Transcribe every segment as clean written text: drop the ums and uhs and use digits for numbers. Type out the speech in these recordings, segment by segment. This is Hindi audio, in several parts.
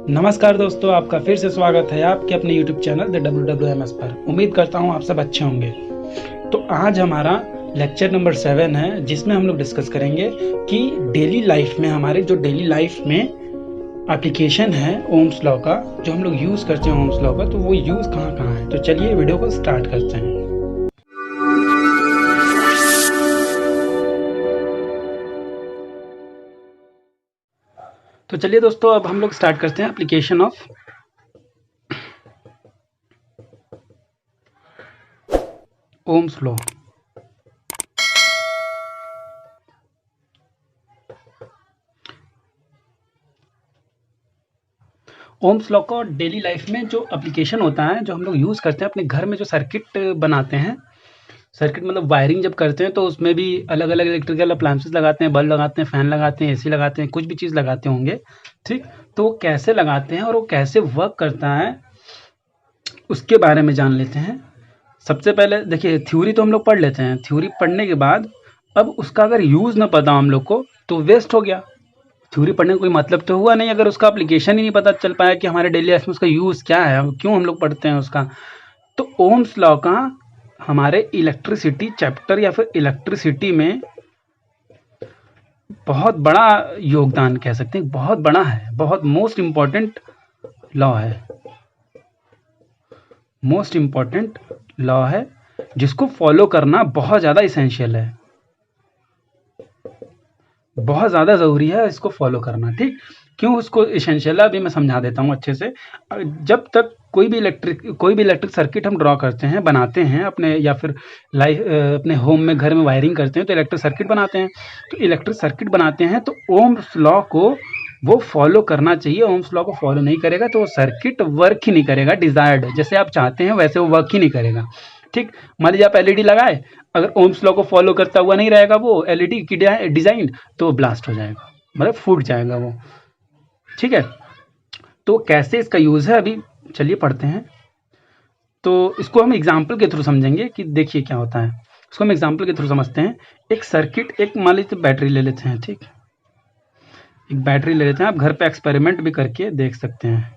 नमस्कार दोस्तों, आपका फिर से स्वागत है आपके अपने YouTube चैनल द WWMS पर। उम्मीद करता हूँ आप सब अच्छे होंगे। तो आज हमारा लेक्चर नंबर 7 है, जिसमें हम लोग डिस्कस करेंगे कि डेली लाइफ में, हमारे जो डेली लाइफ में एप्लीकेशन है ओम्स लॉ का, जो हम लोग यूज़ करते हैं ओम्स लॉ का, तो वो यूज़ कहाँ कहाँ है। तो चलिए वीडियो को स्टार्ट करते हैं। तो चलिए दोस्तों, अब हम लोग स्टार्ट करते हैं application of Ohm's law. Ohm's law का डेली लाइफ में जो एप्लीकेशन होता है, जो हम लोग यूज़ करते हैं अपने घर में, जो सर्किट बनाते हैं, सर्किट मतलब वायरिंग जब करते हैं तो उसमें भी अलग अलग इलेक्ट्रिकल अप्लायंसेस लगाते हैं, बल्ब लगाते हैं, फ़ैन लगाते हैं, एसी लगाते हैं, कुछ भी चीज़ लगाते होंगे, ठीक। तो वो कैसे लगाते हैं और वो कैसे वर्क करता है, उसके बारे में जान लेते हैं। सबसे पहले देखिए, थ्योरी तो हम लोग पढ़ लेते हैं। थ्योरी पढ़ने के बाद अब उसका अगर यूज़ ना पता हम लोग को तो वेस्ट हो गया। थ्योरी पढ़ने का कोई मतलब तो हुआ नहीं अगर उसका एप्लीकेशन ही नहीं पता चल पाया कि हमारे डेली लाइफ में उसका यूज़ क्या है, क्यों हम लोग पढ़ते हैं उसका। तो ओम्स लॉ का हमारे इलेक्ट्रिसिटी चैप्टर या फिर इलेक्ट्रिसिटी में बहुत बड़ा योगदान कह सकते हैं, बहुत बड़ा है, बहुत मोस्ट इम्पॉर्टेंट लॉ है, मोस्ट इम्पॉर्टेंट लॉ है, जिसको फॉलो करना बहुत ज़्यादा इसेंशियल है, बहुत ज़्यादा ज़रूरी है इसको फॉलो करना, ठीक। क्यों उसको इसेंशियल है अभी मैं समझा देता हूँ अच्छे से। जब तक कोई भी इलेक्ट्रिक सर्किट हम ड्रॉ करते हैं, बनाते हैं अपने, या फिर अपने होम में, घर में वायरिंग करते हैं तो इलेक्ट्रिक सर्किट बनाते हैं। तो इलेक्ट्रिक सर्किट बनाते हैं तो ओम्स लॉ को वो फॉलो करना चाहिए। ओम्स लॉ को फॉलो नहीं करेगा तो वो सर्किट वर्क ही नहीं करेगा, डिजायर्ड जैसे आप चाहते हैं वैसे वो वर्क ही नहीं करेगा, ठीक। मान लीजिए आप एलईडी लगाए, अगर ओम्स लॉ को फॉलो करता हुआ नहीं रहेगा वो एलईडी की डिजाइन, तो ब्लास्ट हो जाएगा, मतलब फूट जाएगा वो, ठीक है। तो कैसे इसका यूज है अभी चलिए पढ़ते हैं। तो इसको हम एग्जाम्पल के थ्रू समझेंगे कि देखिए क्या होता है। इसको हम एग्जाम्पल के थ्रू समझते हैं। एक सर्किट, एक मान लीजिए बैटरी ले लेते हैं, ठीक। एक बैटरी ले लेते हैं, आप घर पे एक्सपेरिमेंट भी करके देख सकते हैं।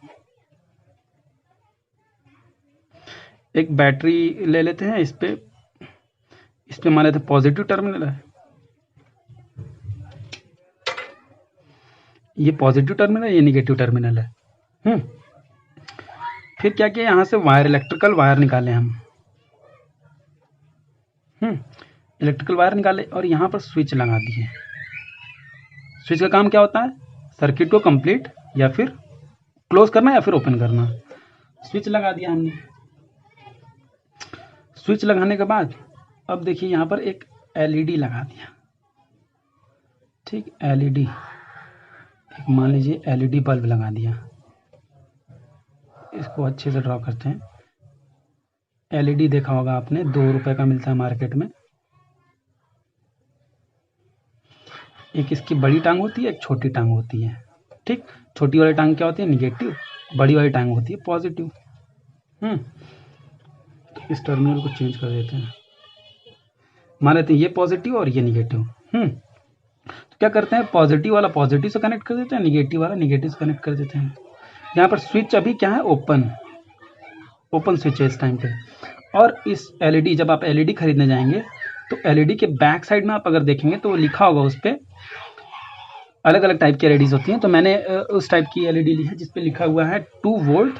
एक बैटरी ले लेते हैं, इस पे मान लेते हैं पॉजिटिव टर्मिनल है, ये पॉजिटिव टर्मिनल है, ये निगेटिव टर्मिनल है। फिर क्या किया, यहाँ से वायर, इलेक्ट्रिकल वायर निकाले हम, इलेक्ट्रिकल वायर निकाले और यहाँ पर स्विच लगा दिए। स्विच का काम क्या होता है, सर्किट को कंप्लीट या फिर क्लोज करना या फिर ओपन करना। स्विच लगा दिया हमने। स्विच लगाने के बाद अब देखिए यहाँ पर एक एलईडी लगा दिया, ठीक। एलईडी, एक मान लीजिए एलईडी बल्ब लगा दिया। इसको अच्छे से ड्रॉ करते हैं। एलईडी देखा होगा आपने, 2 रुपए का मिलता है मार्केट में। एक इसकी बड़ी टांग होती है, एक छोटी टांग होती है, ठीक। छोटी वाली टांग क्या होती है, निगेटिव, बड़ी वाली टांग होती है पॉजिटिव। इस टर्मिनल को चेंज कर देते हैं, मान लेते हैं ये पॉजिटिव और ये निगेटिव। तो क्या करते हैं, पॉजिटिव वाला पॉजिटिव से कनेक्ट कर देते हैं, निगेटिव वाला निगेटिव से कनेक्ट कर देते हैं। यहाँ पर स्विच अभी क्या है, ओपन स्विच है इस टाइम पे। और इस एलईडी, जब आप एलईडी खरीदने जाएंगे तो एलईडी के बैक साइड में आप अगर देखेंगे तो लिखा होगा, उस पर अलग अलग टाइप की एलईडीज होती हैं। तो मैंने उस टाइप की एलईडी ली है जिसपे लिखा हुआ है 2 वोल्ट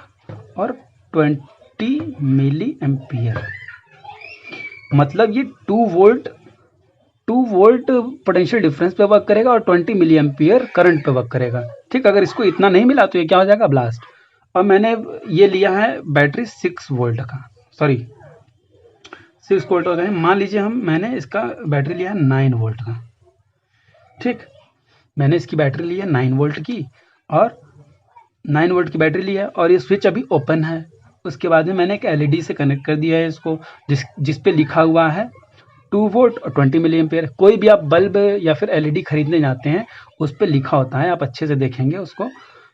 और 20 मिली एम्पियर। मतलब ये 2 वोल्ट पोटेंशियल डिफरेंस पे वर्क करेगा और 20 मिली एम्पियर करंट पे वर्क करेगा, ठीक। अगर इसको इतना नहीं मिला तो ये क्या हो जाएगा, ब्लास्ट। और मैंने ये लिया है बैटरी 6 वोल्ट का, सॉरी 6 वोल्ट का है। मान लीजिए मैंने इसका बैटरी लिया है 9 वोल्ट का, ठीक। मैंने इसकी बैटरी ली है 9 वोल्ट की, और 9 वोल्ट की बैटरी ली है, और ये स्विच अभी ओपन है। उसके बाद में मैंने एक एलईडी से कनेक्ट कर दिया है इसको, जिस पे लिखा हुआ है 2 वोल्ट और 20 मिली एम्पियर। कोई भी आप बल्ब या फिर एलईडी खरीदने जाते हैं, उस पर लिखा होता है, आप अच्छे से देखेंगे उसको,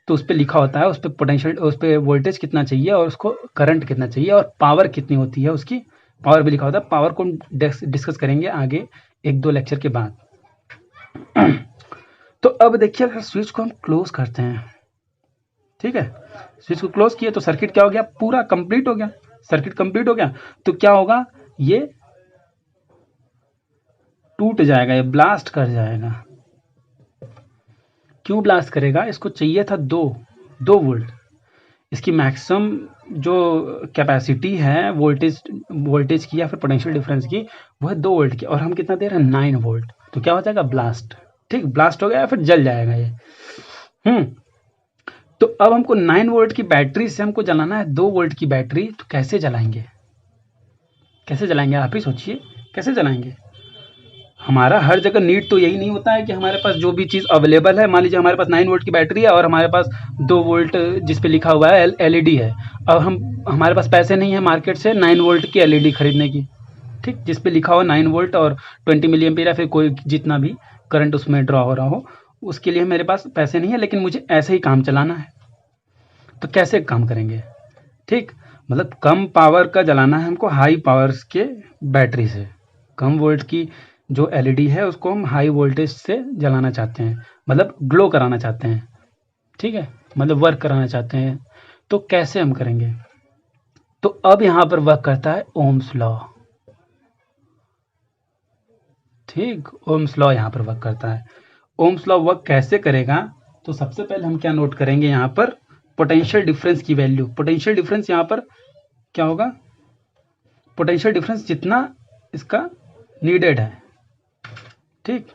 तो उस पर लिखा होता है, उस पर पोटेंशियल, उस पर वोल्टेज कितना चाहिए और उसको करंट कितना चाहिए और पावर कितनी होती है, उसकी पावर भी लिखा होता है। पावर को डिस्कस करेंगे आगे 1-2 लेक्चर के बाद। तो अब देखिए, अगर स्विच को हम क्लोज करते हैं ठीक है, स्विच को क्लोज किए तो सर्किट क्या हो गया, पूरा कंप्लीट हो गया, सर्किट कंप्लीट हो गया। तो क्या होगा, ये टूट जाएगा, ये ब्लास्ट कर जाएगा। क्यों ब्लास्ट करेगा, इसको चाहिए था 2 वोल्ट। इसकी मैक्सिमम जो कैपेसिटी है वोल्टेज वोल्टेज की या फिर पोटेंशियल डिफरेंस की, वो है 2 वोल्ट की, और हम कितना दे रहे हैं, 9 वोल्ट। तो क्या हो जाएगा, ब्लास्ट। ठीक, ब्लास्ट हो गया या फिर जल जाएगा ये। हम्म तो अब हमको 9 वोल्ट की बैटरी से हमको जलाना है 2 वोल्ट की बैटरी। तो कैसे जलाएंगे, कैसे जलाएंगे, आप ही सोचिए कैसे जलाएंगे। हमारा हर जगह नीड तो यही नहीं होता है कि हमारे पास जो भी चीज़ अवेलेबल है, मान लीजिए हमारे पास 9 वोल्ट की बैटरी है और हमारे पास 2 वोल्ट जिस पे लिखा हुआ है एलईडी है। अब हमारे पास पैसे नहीं है मार्केट से 9 वोल्ट की एलईडी खरीदने की। ठीक, जिस पे लिखा हुआ 9 वोल्ट और 20 मिली एम्पियर या फिर कोई जितना भी करंट उसमें ड्रॉ हो रहा हो, उसके लिए मेरे पास पैसे नहीं है, लेकिन मुझे ऐसे ही काम चलाना है। तो कैसे काम करेंगे, ठीक, मतलब कम पावर का जलाना है हमको हाई पावर्स के बैटरी से। कम वोल्ट की जो एलईडी है उसको हम हाई वोल्टेज से जलाना चाहते हैं, मतलब ग्लो कराना चाहते हैं। ठीक है, मतलब वर्क कराना चाहते हैं। तो कैसे हम करेंगे, तो अब यहां पर वर्क करता है ओम्स लॉ। ठीक, ओम्स लॉ यहां पर वर्क करता है। ओम्स लॉ वर्क कैसे करेगा, तो सबसे पहले हम क्या नोट करेंगे, यहां पर पोटेंशियल डिफरेंस की वैल्यू। पोटेंशियल डिफरेंस यहां पर क्या होगा, पोटेंशियल डिफरेंस जितना इसका नीडेड है। ठीक,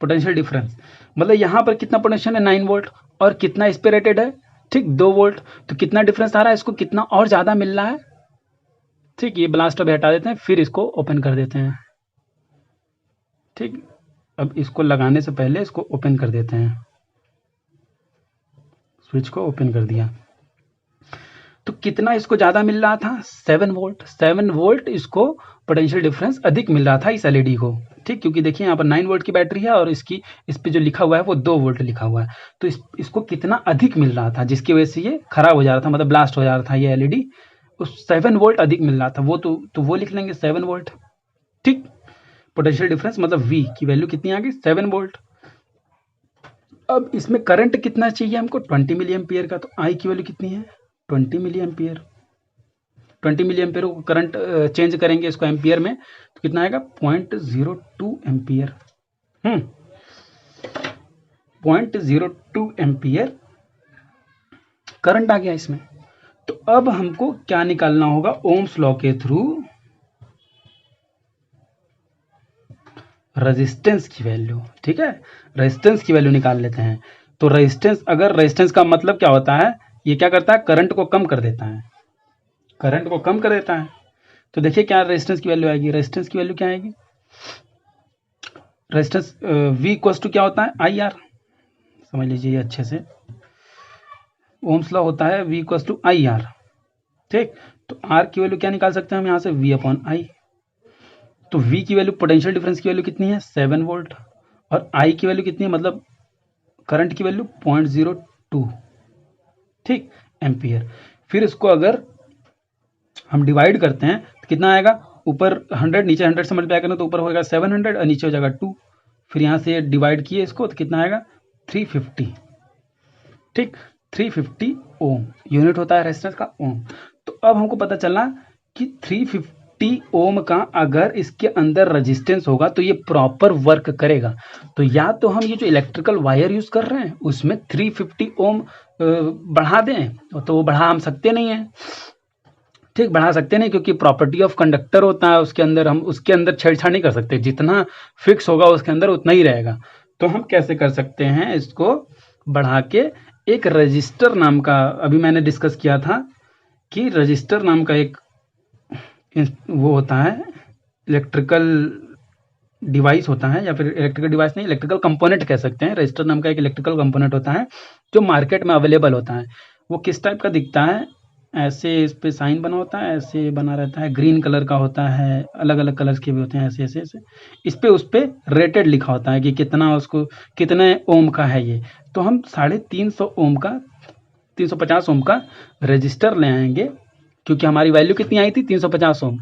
पोटेंशियल डिफरेंस मतलब यहाँ पर कितना पोटेंशियल है, 9 वोल्ट, और कितना इस पे रेटेड है, ठीक, 2 वोल्ट। तो कितना डिफरेंस आ रहा है, इसको कितना और ज़्यादा मिल रहा है। ठीक, ये ब्लास्ट अभी हटा देते हैं, फिर इसको ओपन कर देते हैं। ठीक, अब इसको लगाने से पहले इसको ओपन कर देते हैं। स्विच को ओपन कर दिया, तो कितना इसको ज़्यादा मिल रहा था, 7 वोल्ट। 7 वोल्ट इसको पोटेंशियल डिफरेंस अधिक मिल रहा था इस एलईडी को। ठीक, क्योंकि देखिए यहाँ पर 9 वोल्ट की बैटरी है और इसकी इस पे जो लिखा हुआ है वो 2 वोल्ट लिखा हुआ है। तो इसको कितना अधिक मिल रहा था, जिसकी वजह से ये खराब हो जा रहा था, मतलब ब्लास्ट हो जा रहा था ये एलईडी। उस 7 वोल्ट अधिक मिल रहा था, वो तो वो लिख लेंगे 7 वोल्ट। ठीक, पोटेंशियल डिफरेंस मतलब V की वैल्यू कितनी आ गई, 7 वोल्ट। अब इसमें करंट कितना चाहिए हमको, 20 मिली एम्पियर का। तो I की वैल्यू कितनी है, 20 मिली एम्पियर। 20 मिली एम्पियर को करंट चेंज करेंगे इसको एम्पियर में, तो कितना आएगा, 0.02 एम्पियर। 0.02 एम्पियर करंट आ गया इसमें। तो अब हमको क्या निकालना होगा, ओम्स लॉ के थ्रू रेजिस्टेंस की वैल्यू। ठीक है, रेजिस्टेंस की वैल्यू निकाल लेते हैं। तो रेजिस्टेंस, अगर रेजिस्टेंस का मतलब क्या होता है, ये क्या करता है, करंट को कम कर देता है, करंट को कम कर देता है। तो देखिए क्या रेजिस्टेंस की वैल्यू आएगी, रेजिस्टेंस की वैल्यू क्या आएगी, रेजिस्टेंस V इक्वल्स टू क्या होता है, IR। समझ लीजिए अच्छे से, ओम्स लॉ होता है V इक्वल्स टू IR। ठीक, तो R की वैल्यू क्या निकाल सकते हैं हम यहाँ से, V अपॉन I। तो V की वैल्यू, पोटेंशियल डिफरेंस की वैल्यू कितनी है, 7 वोल्ट, और I की वैल्यू कितनी है, मतलब करंट की वैल्यू 0.02, ठीक, एम्पियर। फिर इसको अगर हम डिवाइड करते हैं तो कितना आएगा, ऊपर 100, नीचे 100 से मल्टीप्लाई करें तो ऊपर होगा 700 और नीचे हो जाएगा 2। फिर यहाँ से डिवाइड किए इसको तो कितना आएगा, 350। ठीक, 350 ओम यूनिट होता है रेजिस्टेंस का, ओम। तो अब हमको पता चला कि 350 ओम का अगर इसके अंदर रेजिस्टेंस होगा तो ये प्रॉपर वर्क करेगा। तो या तो हम ये जो इलेक्ट्रिकल वायर यूज कर रहे हैं उसमें 350 ओम बढ़ा दें, तो वो बढ़ा हम सकते नहीं है। ठीक, बढ़ा सकते नहीं, क्योंकि प्रॉपर्टी ऑफ कंडक्टर होता है उसके अंदर, हम उसके अंदर छेड़छाड़ नहीं कर सकते, जितना फिक्स होगा उसके अंदर उतना ही रहेगा। तो हम कैसे कर सकते हैं, इसको बढ़ा के एक रजिस्टर नाम का, अभी मैंने डिस्कस किया था कि रजिस्टर नाम का एक वो होता है, इलेक्ट्रिकल डिवाइस होता है, या फिर इलेक्ट्रिकल डिवाइस नहीं, इलेक्ट्रिकल कंपोनेंट कह सकते हैं। रजिस्टर नाम का एक इलेक्ट्रिकल कंपोनेंट होता है जो मार्केट में अवेलेबल होता है। वो किस टाइप का दिखता है, ऐसे इस पे साइन बना होता है, ऐसे बना रहता है, ग्रीन कलर का होता है, अलग अलग कलर्स के भी होते हैं, ऐसे ऐसे ऐसे। इस पे उस पे रेटेड लिखा होता है कि कितना, उसको कितने ओम का है ये। तो हम 350 ओम का, 350 ओम का रजिस्टर ले आएंगे, क्योंकि हमारी वैल्यू कितनी आई थी, 350 ओम।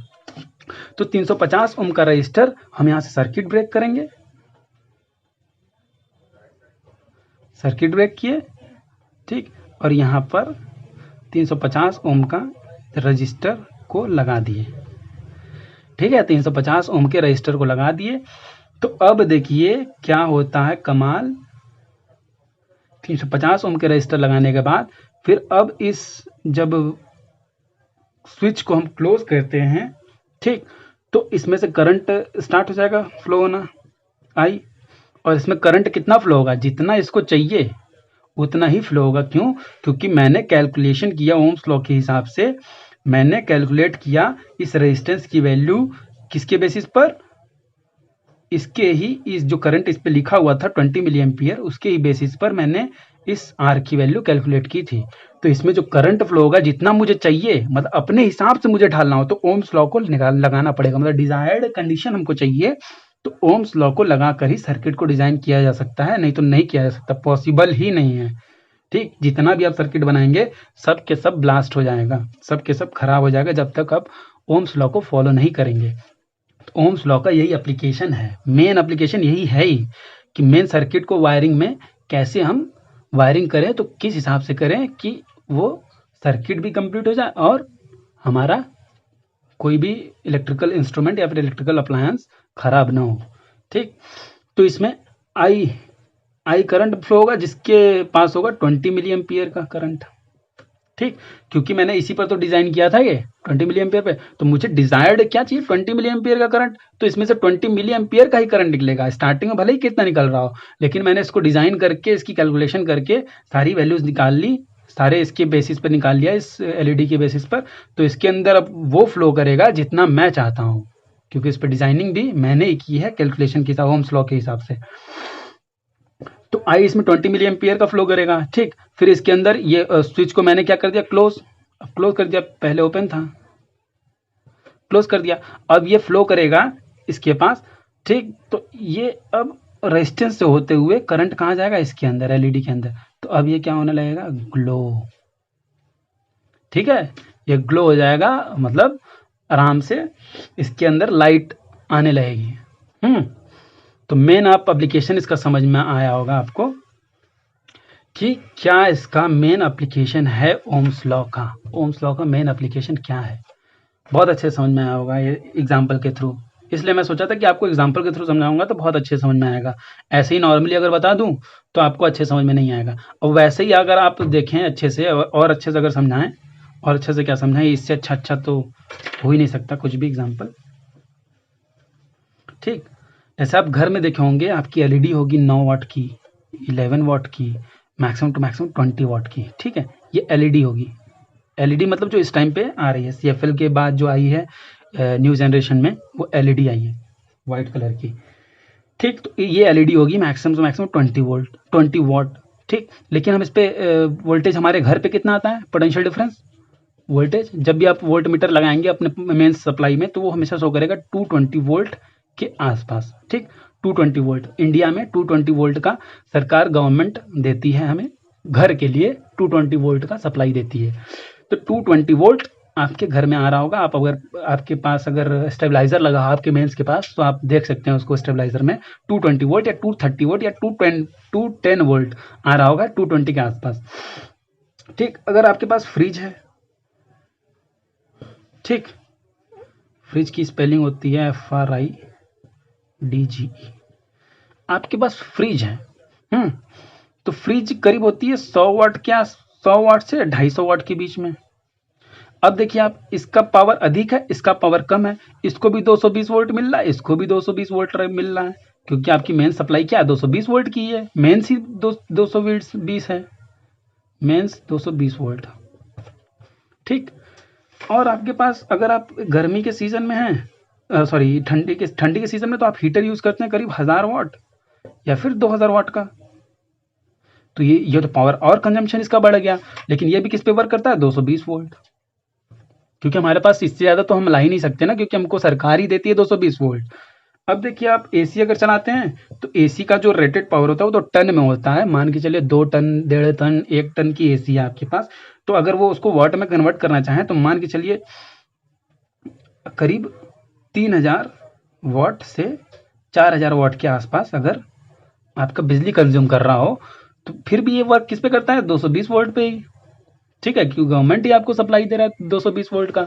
तो 350 ओम का रजिस्टर हम यहाँ से सर्किट ब्रेक करेंगे, सर्किट ब्रेक किए। ठीक, और यहाँ पर 350 ओम का रजिस्टर को लगा दिए। ठीक है, 350 ओम के रजिस्टर को लगा दिए। तो अब देखिए क्या होता है कमाल। 350 ओम के रजिस्टर लगाने के बाद फिर अब इस जब स्विच को हम क्लोज करते हैं, ठीक, तो इसमें से करंट स्टार्ट हो जाएगा फ्लो होना आई। और इसमें करंट कितना फ्लो होगा, जितना इसको चाहिए उतना ही फ्लो होगा। क्यों? क्योंकि मैंने कैलकुलेशन किया ओम्स लॉ के हिसाब से, मैंने कैलकुलेट किया इस रेजिस्टेंस की वैल्यू किसके बेसिस पर, इसके ही इस जो करंट इस पे लिखा हुआ था 20 मिली एम्पियर, उसके ही बेसिस पर मैंने इस आर की वैल्यू कैलकुलेट की थी। तो इसमें जो करंट फ्लो होगा जितना मुझे चाहिए, मतलब अपने हिसाब से मुझे ढालना हो तो ओम्स लॉ को लगाना पड़ेगा, मतलब डिजायर्ड कंडीशन हमको चाहिए तो ओम्स लॉ को लगाकर ही सर्किट को डिजाइन किया जा सकता है, नहीं तो नहीं किया जा सकता, पॉसिबल ही नहीं है। ठीक, जितना भी आप सर्किट बनाएंगे सब के सब ब्लास्ट हो जाएगा, सब के सब खराब हो जाएगा जब तक आप ओम्स लॉ को फॉलो नहीं करेंगे। तो ओम्स लॉ का यही एप्लीकेशन है, मेन एप्लीकेशन यही है ही कि मेन सर्किट को वायरिंग में कैसे हम वायरिंग करें, तो किस हिसाब से करें कि वो सर्किट भी कंप्लीट हो जाए और हमारा कोई भी इलेक्ट्रिकल इंस्ट्रूमेंट या फिर इलेक्ट्रिकल अप्लायंस खराब ना हो। ठीक, तो इसमें आई करंट फ्लो होगा जिसके पास होगा 20 मिली एम्पियर का करंट। ठीक, क्योंकि मैंने इसी पर तो डिजाइन किया था ये 20 मिली एम्पियर पे, तो मुझे डिजायर्ड क्या चाहिए 20 मिली एम्पियर का करंट, तो इसमें से 20 मिली एम्पियर का ही करंट निकलेगा। स्टार्टिंग में भले ही कितना निकल रहा हो, लेकिन मैंने इसको डिजाइन करके इसकी कैलकुलेशन करके सारी वैल्यूज निकाल ली, सारे इसके बेसिस पर निकाल लिया, इस एलईडी के बेसिस पर। तो इसके अंदर अब वो फ्लो करेगा जितना मैं चाहता हूँ, क्योंकि इस पर डिजाइनिंग भी मैंने ही की है कैलकुलेशन के हिसाब, ओम्स लॉ के हिसाब से। तो आई इसमें 20 मिली एम्पियर का फ्लो करेगा। ठीक, फिर इसके अंदर ये स्विच को मैंने क्या कर दिया, क्लोज। अब क्लोज कर दिया, पहले ओपन था, क्लोज कर दिया, अब ये फ्लो करेगा इसके पास। ठीक, तो ये अब रेजिस्टेंस से होते हुए करंट कहाँ जाएगा, इसके अंदर, एलईडी के अंदर। तो अब ये क्या होने लगेगा, ग्लो। ठीक है, ये ग्लो हो जाएगा, मतलब आराम से इसके अंदर लाइट आने लगेगी। तो मेन आप एप्लीकेशन इसका समझ में आया होगा आपको कि क्या इसका मेन एप्लीकेशन है ओम्स लॉ का। ओम्स लॉ का मेन एप्लीकेशन क्या है, बहुत अच्छे समझ में आया होगा ये एग्जाम्पल के थ्रू। इसलिए मैं सोचा था कि आपको एग्जाम्पल के थ्रू समझाऊंगा तो बहुत अच्छे समझ में आएगा। ऐसे ही नॉर्मली अगर बता दूं तो आपको अच्छे समझ में नहीं आएगा, और वैसे ही अगर आप देखें अच्छे से और अच्छे से अगर समझाएं, और अच्छे से क्या समझाएं, इससे अच्छा तो हो ही नहीं सकता कुछ भी एग्जाम्पल। ठीक, जैसे आप घर में देखे होंगे आपकी एलईडी होगी 9 वाट की, 11 वाट की, मैक्सिमम टू मैक्सिमम 20 वाट की। ठीक है, ये एलईडी होगी। एलईडी मतलब जो इस टाइम पे आ रही है, सीएफएल के बाद जो आई है न्यू जनरेशन में, वो एलईडी आई है वाइट कलर की। ठीक, तो ये एलईडी होगी मैक्सिमम टू मैक्सिमम 20 वोल्ट, 20 वाट। ठीक, लेकिन हम इस पे वोल्टेज हमारे घर पे कितना आता है, पोटेंशियल डिफरेंस वोल्टेज, जब भी आप वोल्ट मीटर लगाएंगे अपने मेन सप्लाई में तो वो हमेशा शो करेगा 220 वोल्ट के आसपास। ठीक, 220 वोल्ट, इंडिया में 220 वोल्ट का सरकार गवर्नमेंट देती है हमें, घर के लिए 220 वोल्ट का सप्लाई देती है। तो 220 वोल्ट आपके घर में आ रहा होगा। आप अगर आपके पास अगर स्टेबलाइजर लगा आपके मेंस के पास तो आप देख सकते हैं उसको, स्टेबलाइजर में 220 वोल्ट या 230 वोल्ट या 210 वोल्ट आ रहा होगा 220 के आसपास। ठीक, अगर आपके पास फ्रिज है, ठीक, फ्रिज की स्पेलिंग होती है FRIDGE, आपके पास फ्रिज है, तो फ्रिज करीब होती है 100 वाट, क्या 100 वाट से 250 वाट के बीच में। अब देखिए आप, इसका पावर अधिक है, इसका पावर कम है, इसको भी 220 वोल्ट मिल रहा है, इसको भी 220 वोल्ट मिल रहा है, क्योंकि आपकी मेन सप्लाई क्या है 220 वोल्ट की है, मेन्स ही 220 है, मेन्स 220 वोल्ट। ठीक, और आपके पास अगर आप गर्मी के सीजन में हैं, सॉरी ठंडी के सीजन में, तो आप हीटर यूज करते हैं करीब 1000 वाट या फिर 2000 वाट का। तो ये तो पावर और कंजम्पशन इसका बढ़ गया, लेकिन ये भी किस पे वर्क करता है 220 वोल्ट, क्योंकि हमारे पास इससे ज्यादा तो हम ला ही नहीं सकते ना, क्योंकि हमको सरकार ही देती है 220 वोल्ट। अब देखिए आप एसी अगर चलाते हैं तो एसी का जो रेटेड पावर होता है वो तो टन में होता है, मान के चलिए 2 टन, 1.5 टन, 1 टन की एसी है आपके पास, तो अगर वो उसको वाट में कन्वर्ट करना चाहें तो मान के चलिए करीब 3000 वाट से 4000 वाट के आसपास अगर आपका बिजली कंज्यूम कर रहा हो, तो फिर भी ये वर्क किस पे करता है, 220 वोल्ट पे ही, ठीक है, क्योंकि गवर्नमेंट ही आपको सप्लाई दे रहा है 220 वोल्ट का।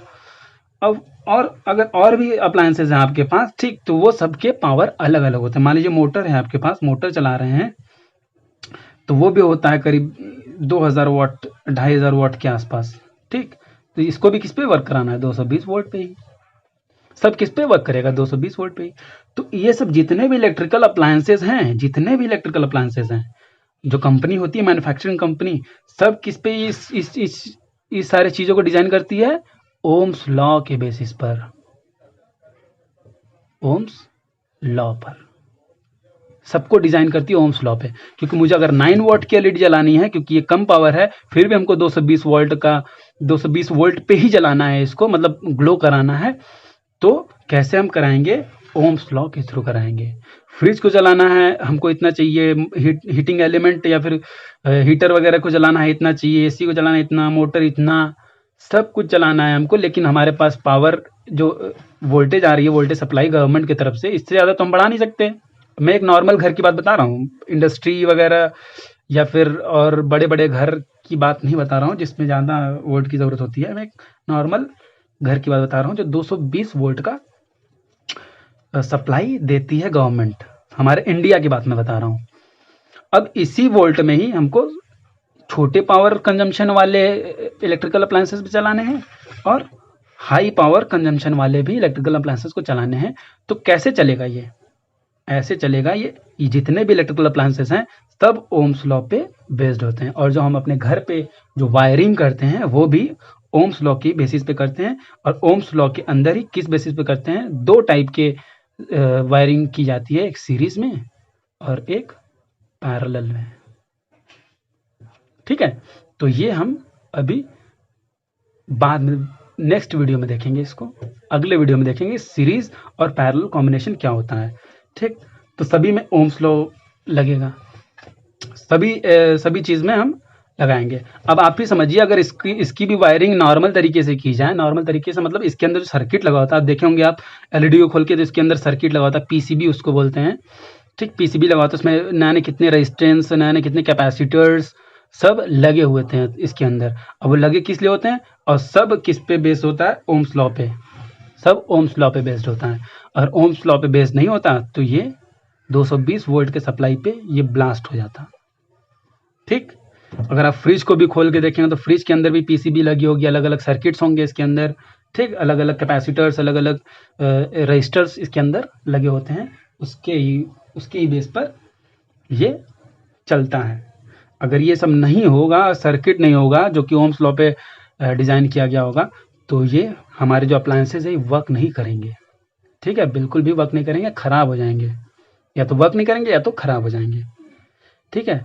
अब और अगर और भी अप्लायंसेज हैं आपके पास, ठीक, तो वो सबके पावर अलग अलग होते हैं। मान लीजिए मोटर है आपके पास, मोटर चला रहे हैं, तो वो भी होता है करीब 2000 वाट 2500 वाट के आसपास, ठीक। तो इसको भी किस पे वर्क कराना है, 220 वोल्ट पे ही। सब किस पे वर्क करेगा, 220 वोल्ट पे ही। तो ये सब जितने भी इलेक्ट्रिकल अप्लायंसेज हैं, जितने भी इलेक्ट्रिकल अप्लायंसेज हैं, जो कंपनी होती है मैन्युफैक्चरिंग कंपनी, सब किस पे इस सारे चीज़ों को डिजाइन करती है, ओम्स लॉ के बेसिस पर, ओम्स लॉ पर सबको डिजाइन करती है, ओम्स लॉ पे। क्योंकि मुझे अगर 9 वोल्ट की एलईडी जलानी है, क्योंकि ये कम पावर है, फिर भी हमको 220 वोल्ट पे ही जलाना है इसको, मतलब ग्लो कराना है, तो कैसे हम कराएंगे, ओम्स लॉ के थ्रू कराएंगे। फ्रिज को जलाना है, हमको इतना चाहिए, हीटिंग एलिमेंट या फिर हीटर वगैरह को जलाना है इतना चाहिए, एसी को जलाना है इतना, मोटर इतना, सब कुछ चलाना है हमको, लेकिन हमारे पास पावर जो वोल्टेज आ रही है, वोल्टेज सप्लाई गवर्नमेंट की तरफ से, इससे ज़्यादा तो हम बढ़ा नहीं सकते। मैं एक नॉर्मल घर की बात बता रहा हूँ, इंडस्ट्री वगैरह या फिर और बड़े बड़े घर की बात नहीं बता रहा हूँ जिसमें ज़्यादा वोल्ट की ज़रूरत होती है। मैं एक नॉर्मल घर की बात बता रहा हूँ जो 220 वोल्ट का सप्लाई देती है गवर्नमेंट, हमारे इंडिया की बात मैं बता रहा हूँ। अब इसी वोल्ट में ही हमको छोटे पावर कंजम्पशन वाले इलेक्ट्रिकल अप्लायंसेस भी चलाने हैं और हाई पावर कंजम्पशन वाले भी इलेक्ट्रिकल अप्लायंसेस को चलाने हैं। तो कैसे चलेगा ये, ऐसे चलेगा ये जितने भी इलेक्ट्रिकल अप्लायंसेस हैं सब ओम्स लॉ पे बेस्ड होते हैं, और जो हम अपने घर पे जो वायरिंग करते हैं वो भी ओम्स लॉ की बेसिस पे करते हैं। और ओम्स लॉ के अंदर ही किस बेसिस पे करते हैं, दो टाइप के वायरिंग की जाती है, एक सीरीज में और एक पैरेलल में, ठीक है। तो ये हम अभी बाद में नेक्स्ट वीडियो में देखेंगे, इसको अगले वीडियो में देखेंगे सीरीज और पैरेलल कॉम्बिनेशन क्या होता है, ठीक। तो सभी में ओम्स लॉ लगेगा, सभी चीज़ में हम लगाएंगे। अब आप ही समझिए, अगर इसकी भी वायरिंग नॉर्मल तरीके से की जाए, नॉर्मल तरीके से मतलब इसके अंदर जो सर्किट लगा होता है, आप देखे होंगे आप एलईडी को खोल के, तो इसके अंदर सर्किट लगा होता है, पीसीबी उसको बोलते हैं, ठीक। पीसीबी लगा होता है, उसमें नए कितने रेजिस्टेंस, नए कितने कैपेसिटर्स सब लगे हुए थे इसके अंदर। अब वो लगे किस लिए होते हैं, और सब किस पे बेस होता है, ओम्स लॉ पे, सब ओम्स लॉ पे बेस्ड होता है। और ओम्स लॉ पे बेस्ड नहीं होता तो ये 220 वोल्ट के सप्लाई पे ये ब्लास्ट हो जाता, ठीक। अगर आप फ्रिज को भी खोल के देखेंगे तो फ्रिज के अंदर भी पीसीबी लगी होगी, अलग अलग सर्किट्स होंगे इसके अंदर, ठीक, अलग अलग कैपेसिटर्स, अलग अलग रजिस्टर्स इसके अंदर लगे होते हैं, उसके ही बेस पर ये चलता है। अगर ये सब नहीं होगा, सर्किट नहीं होगा जो कि ओम्स लॉ पे डिज़ाइन किया गया होगा, तो ये हमारे जो अप्लायंसेज है वर्क नहीं करेंगे, ठीक है, बिल्कुल भी वर्क नहीं करेंगे, ख़राब हो जाएंगे, या तो वर्क नहीं करेंगे या तो ख़राब हो जाएंगे, ठीक है।